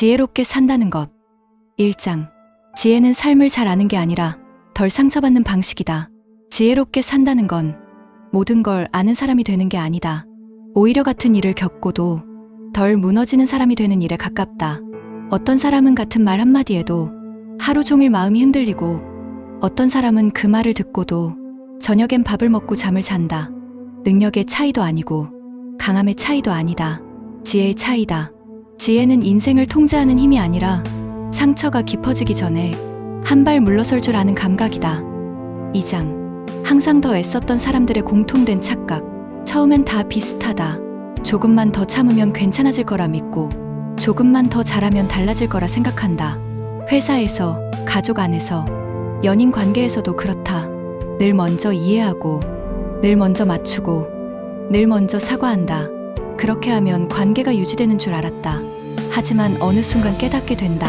지혜롭게 산다는 것. 1장. 지혜는 삶을 잘 아는 게 아니라 덜 상처받는 방식이다. 지혜롭게 산다는 건 모든 걸 아는 사람이 되는 게 아니다. 오히려 같은 일을 겪고도 덜 무너지는 사람이 되는 일에 가깝다. 어떤 사람은 같은 말 한마디에도 하루 종일 마음이 흔들리고, 어떤 사람은 그 말을 듣고도 저녁엔 밥을 먹고 잠을 잔다. 능력의 차이도 아니고 강함의 차이도 아니다. 지혜의 차이다. 지혜는 인생을 통제하는 힘이 아니라 상처가 깊어지기 전에 한 발 물러설 줄 아는 감각이다. 2장. 항상 더 애썼던 사람들의 공통된 착각. 처음엔 다 비슷하다. 조금만 더 참으면 괜찮아질 거라 믿고, 조금만 더 잘하면 달라질 거라 생각한다. 회사에서, 가족 안에서, 연인 관계에서도 그렇다. 늘 먼저 이해하고, 늘 먼저 맞추고, 늘 먼저 사과한다. 그렇게 하면 관계가 유지되는 줄 알았다. 하지만 어느 순간 깨닫게 된다.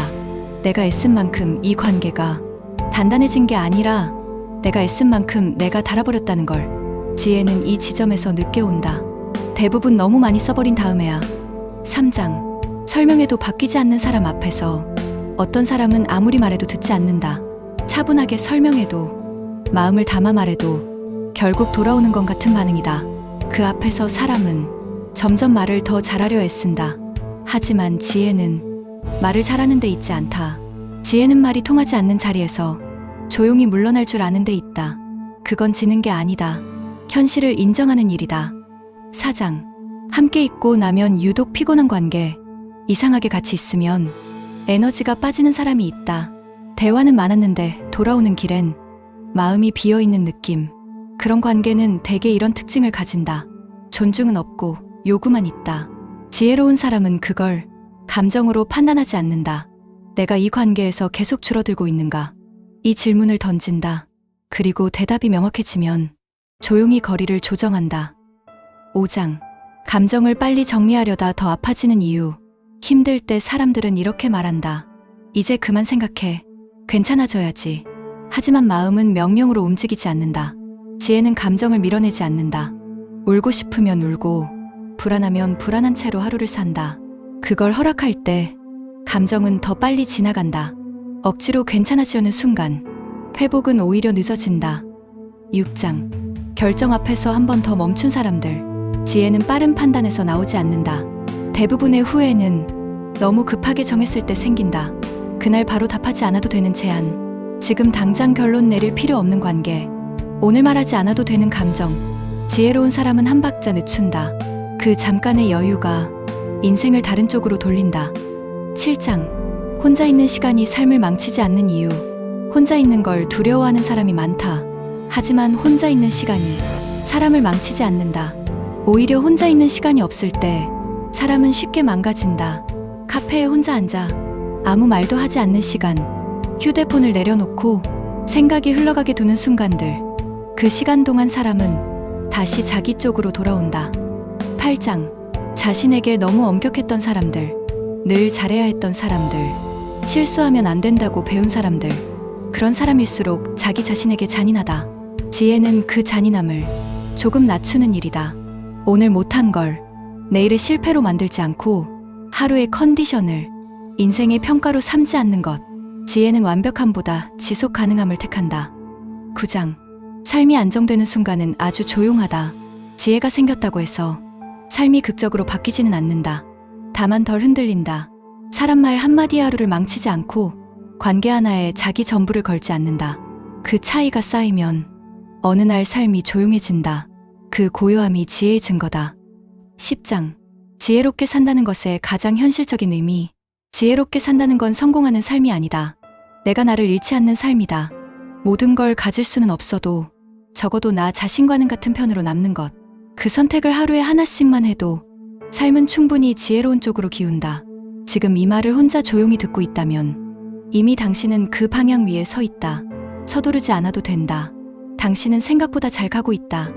내가 애쓴 만큼 이 관계가 단단해진 게 아니라 내가 애쓴 만큼 내가 닳아버렸다는 걸. 지혜는 이 지점에서 늦게 온다. 대부분 너무 많이 써버린 다음에야. 3장. 설명해도 바뀌지 않는 사람 앞에서 어떤 사람은 아무리 말해도 듣지 않는다. 차분하게 설명해도, 마음을 담아 말해도 결국 돌아오는 것 같은 반응이다. 그 앞에서 사람은 점점 말을 더 잘하려 애쓴다. 하지만 지혜는 말을 잘하는 데 있지 않다. 지혜는 말이 통하지 않는 자리에서 조용히 물러날 줄 아는 데 있다. 그건 지는 게 아니다. 현실을 인정하는 일이다. 4장. 함께 있고 나면 유독 피곤한 관계. 이상하게 같이 있으면 에너지가 빠지는 사람이 있다. 대화는 많았는데 돌아오는 길엔 마음이 비어있는 느낌. 그런 관계는 대개 이런 특징을 가진다. 존중은 없고 요구만 있다. 지혜로운 사람은 그걸 감정으로 판단하지 않는다. 내가 이 관계에서 계속 줄어들고 있는가? 이 질문을 던진다. 그리고 대답이 명확해지면 조용히 거리를 조정한다. 5장. 감정을 빨리 정리하려다 더 아파지는 이유. 힘들 때 사람들은 이렇게 말한다. 이제 그만 생각해. 괜찮아져야지. 하지만 마음은 명령으로 움직이지 않는다. 지혜는 감정을 밀어내지 않는다. 울고 싶으면 울고, 불안하면 불안한 채로 하루를 산다. 그걸 허락할 때 감정은 더 빨리 지나간다. 억지로 괜찮아지려는 순간 회복은 오히려 늦어진다. 6장. 결정 앞에서 한 번 더 멈춘 사람들. 지혜는 빠른 판단에서 나오지 않는다. 대부분의 후회는 너무 급하게 정했을 때 생긴다. 그날 바로 답하지 않아도 되는 제안, 지금 당장 결론 내릴 필요 없는 관계, 오늘 말하지 않아도 되는 감정. 지혜로운 사람은 한 박자 늦춘다. 그 잠깐의 여유가 인생을 다른 쪽으로 돌린다. 7장. 혼자 있는 시간이 삶을 망치지 않는 이유. 혼자 있는 걸 두려워하는 사람이 많다. 하지만 혼자 있는 시간이 사람을 망치지 않는다. 오히려 혼자 있는 시간이 없을 때 사람은 쉽게 망가진다. 카페에 혼자 앉아 아무 말도 하지 않는 시간, 휴대폰을 내려놓고 생각이 흘러가게 두는 순간들. 그 시간 동안 사람은 다시 자기 쪽으로 돌아온다. 8장. 자신에게 너무 엄격했던 사람들, 늘 잘해야 했던 사람들, 실수하면 안 된다고 배운 사람들. 그런 사람일수록 자기 자신에게 잔인하다. 지혜는 그 잔인함을 조금 낮추는 일이다. 오늘 못한 걸 내일의 실패로 만들지 않고 하루의 컨디션을 인생의 평가로 삼지 않는 것. 지혜는 완벽함보다 지속 가능함을 택한다. 9장. 삶이 안정되는 순간은 아주 조용하다. 지혜가 생겼다고 해서 삶이 극적으로 바뀌지는 않는다. 다만 덜 흔들린다. 사람 말 한마디에 하루를 망치지 않고 관계 하나에 자기 전부를 걸지 않는다. 그 차이가 쌓이면 어느 날 삶이 조용해진다. 그 고요함이 지혜의 증거다. 10장. 지혜롭게 산다는 것의 가장 현실적인 의미. 지혜롭게 산다는 건 성공하는 삶이 아니다. 내가 나를 잃지 않는 삶이다. 모든 걸 가질 수는 없어도 적어도 나 자신과는 같은 편으로 남는 것. 그 선택을 하루에 하나씩만 해도 삶은 충분히 지혜로운 쪽으로 기운다. 지금 이 말을 혼자 조용히 듣고 있다면 이미 당신은 그 방향 위에 서 있다. 서두르지 않아도 된다. 당신은 생각보다 잘 가고 있다.